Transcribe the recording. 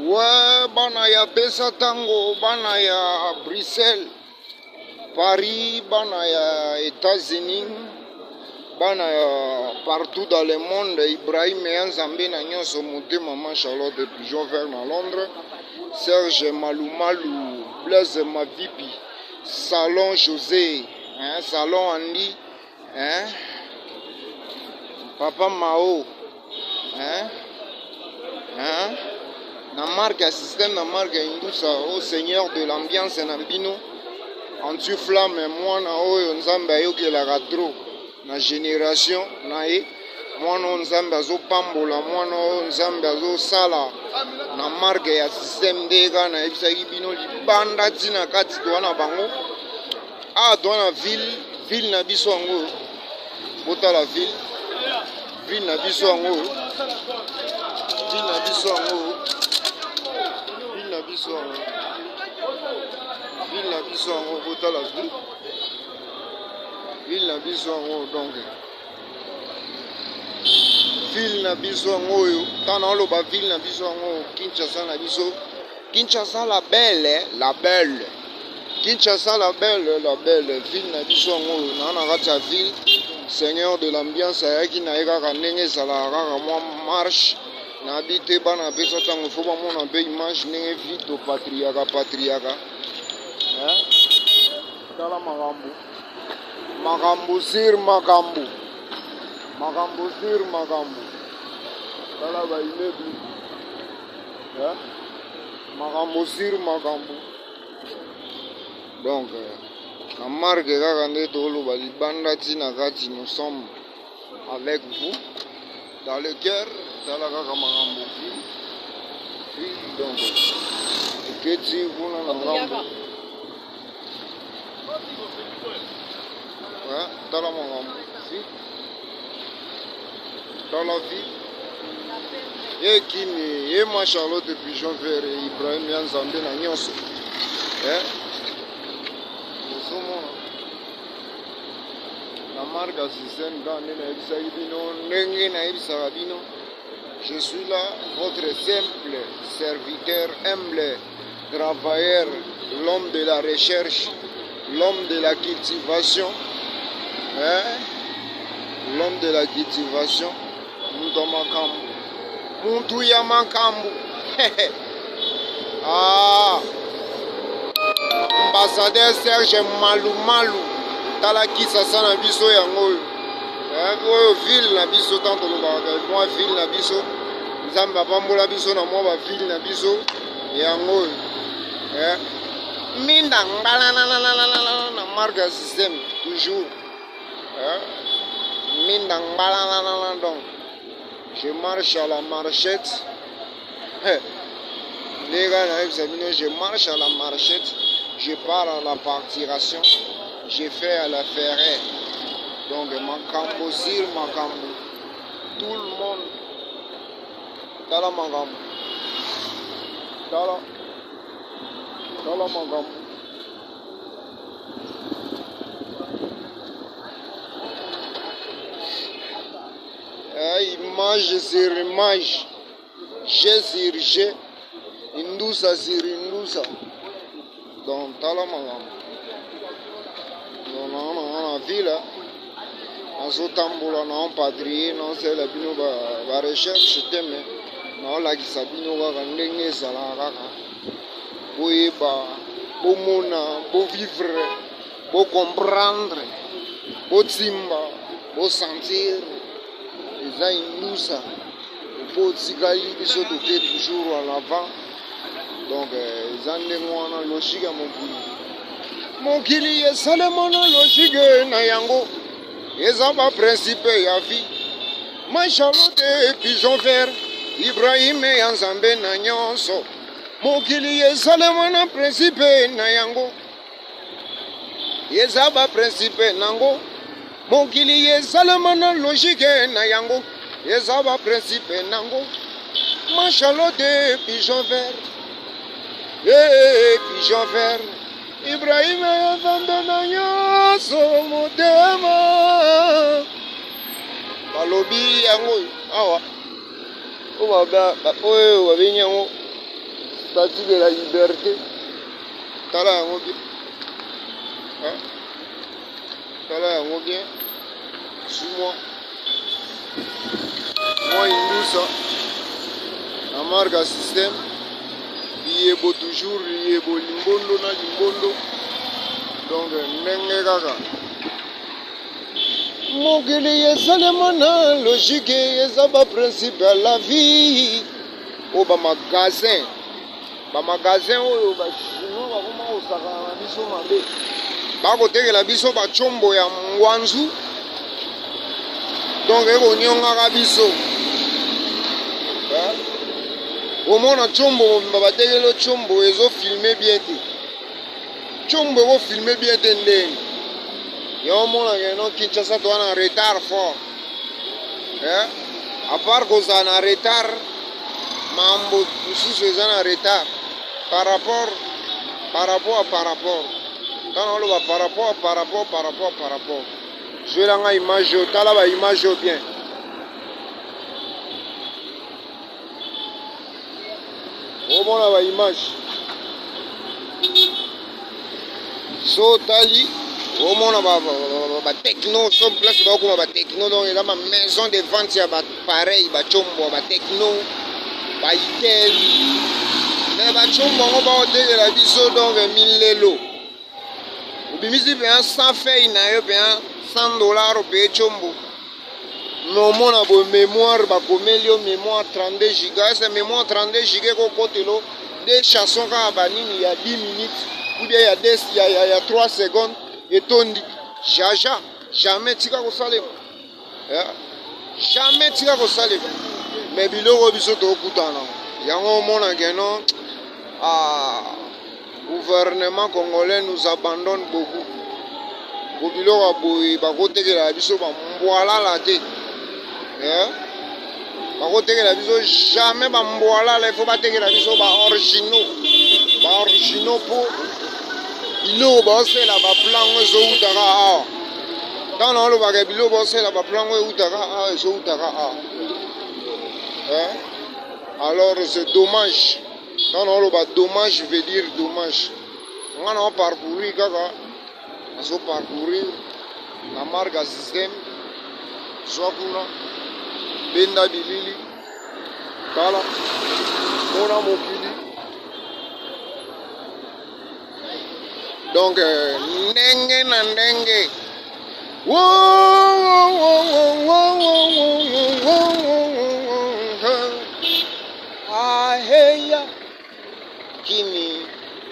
Ouais, bana ya pesa tango, bana ya Bruxelles, Paris, bana ya États-Unis, bana ya partout dans le monde. Ibrahim Yanzambe na nyonso motema Maman Charlotte Pigeon Vert na Londres, Serge Malumalu, Blaise Mavipi, Salon José, hein, Salon Andy, hein, Papa Mao, hein, hein. Na marque ya système, na marque ya Indusa, au Seigneur de l'ambiance na bino, anti-flamme mwana oyo nzambe ayokelaka tro na génération na ye, mwana oyo nzambe azopambola, mwana oyo nzambe azosala na marque ya système nde kaka nayebisaki bino libanda ntina kati toa na bango awa toa na ville na biso yango botala ville na biso yango ville na biso yango ville na biso yango botala ville na biso yango donc ville na biso yango oyo ntango naoloba ville na biso yango Kinshasa na biso Kinshasa la belle Kinshasa la belle ville na biso yango oyo naa na kati ya ville Seigneur de l'ambiance ayaki na ye kaka ndenge ezalaka kaka mwa marche na bite bana apesa ntango fo bamona mpe image ndenge vito patriaka tala makambo sur makambo tala baimeble makambo sur makambo donc na marque kaka nde toloba libanda ntina kati nous sommes avec vous dans le cœur tala kaka makambo ville donc eketi kuna na ngambo tala makambo tala ville ye kimi ye Maman Charlotte Pigeon Vert Ibrahim Yanzambe na nyonso ozomona na marque ya système ka nde nayebisaki bino ndenge nayebisaka bino. Je suis là, votre simple serviteur, humble travailleur, l'homme de la recherche, l'homme de la cultivation, l'homme de la cultivation, Muntu ya makambu, ambassadeur Serge Malumalu, talakisa sana biso yango. Oyo ville na biso tanto lobaka mwa ville na biso nzambe apambola biso na mwa baville na biso yango oyo minda ngbalanana na marque ya système toujours minda ngbalanana donc je marche à la marchette les gars nayebisa bino je marche à la marchette, je pars à la partiration, je fais à la ferraille. Donc, makambo sur makambo, tout le monde, dans la makambo, dans la makambo. Image sur image, G sur G, Indusa sur Indusa. Donc, dans la makambo. Dans la ville, azotambola na empadrier na osala bino ba recherche teme na olakisa bino kaka ndenge ezalaka kaka boyeba bomona bovivre bocomprendre botimba bosentir eza Indusa po otikali biso toke toujours en avant. Donc eza ndenge wana logique ya mokili esalema na logique na yango eza ba principe ya vie. Maman Charlotte Pigeon Vert Ibrahim Yanzambe na nyonso mokili esalema na principe na yango eza ba principe nango mokili esalema na logique na yango eza ba principe nango. Maman Charlotte Pigeon Vert Pigeon Vert Ibrahim Yanzambe na nyonso motema balobi yango awa oyo babengi yango statue de la liberté. Tala yango bien. Tala yango bien. Suis-moi. Moi Indoussa. La marque à système. Yebo toujours, yebo limbondo na limbondo. Donc, ndenge kaka. Mokili ezalema na logique eza ba principe ya la vie. O ba magasin oyo ba chinois bakoma kosaka na biso mabe. Bakotekela biso bachombo ya ngwanzu. Donc ekonyongaka biso. Omona chombo babatekelo chombo ezofilme bien te. Chombo ekofilme bien te ndenge. Yomona keno Kinshasa to en retard fort. À part qu'on a en retard, mambo sous en retard par rapport. Quand on le voit par rapport. Je vais la image, tala ba image bien. Au moins la image. So tali. Au moins la techno, son place beaucoup ma techno donc là ma maison de vente il y a pareil ba chombo ba techno ba itel mais ba chombo on va de la biso donc 1000 lelo. Ubimisi bien 100 feuilles na yo bien $100 pe chombo. Non mon abo mémoire ba komelio mémoire 32 gigas c'est mémoire 32 gigas ko kotelo des chansons ka banini il y a 10 minutes ou bien il y a 3 secondes. Et tondi jaja jamais tika ko salema jamais tika ko salema mais biloko biso to kutana yango mona keno gouvernement congolais nous abandonne beaucoup ko biloko boy bakotekela biso ba mbwala la te bakotekela biso jamais ba mbwala la il faut batekela biso ba originaux pour bilo bosela ba plan zo utaka a dans le baga bilo bosela ba plan utaka a zo utaka a alors c'est dommage dans le bas dommage veut dire dommage on a parcouru kaka on parcourir la marque à système soit kuna benda bilili kala mona mokili. Donc, ndenge na ndenge. Aheya. Kimi.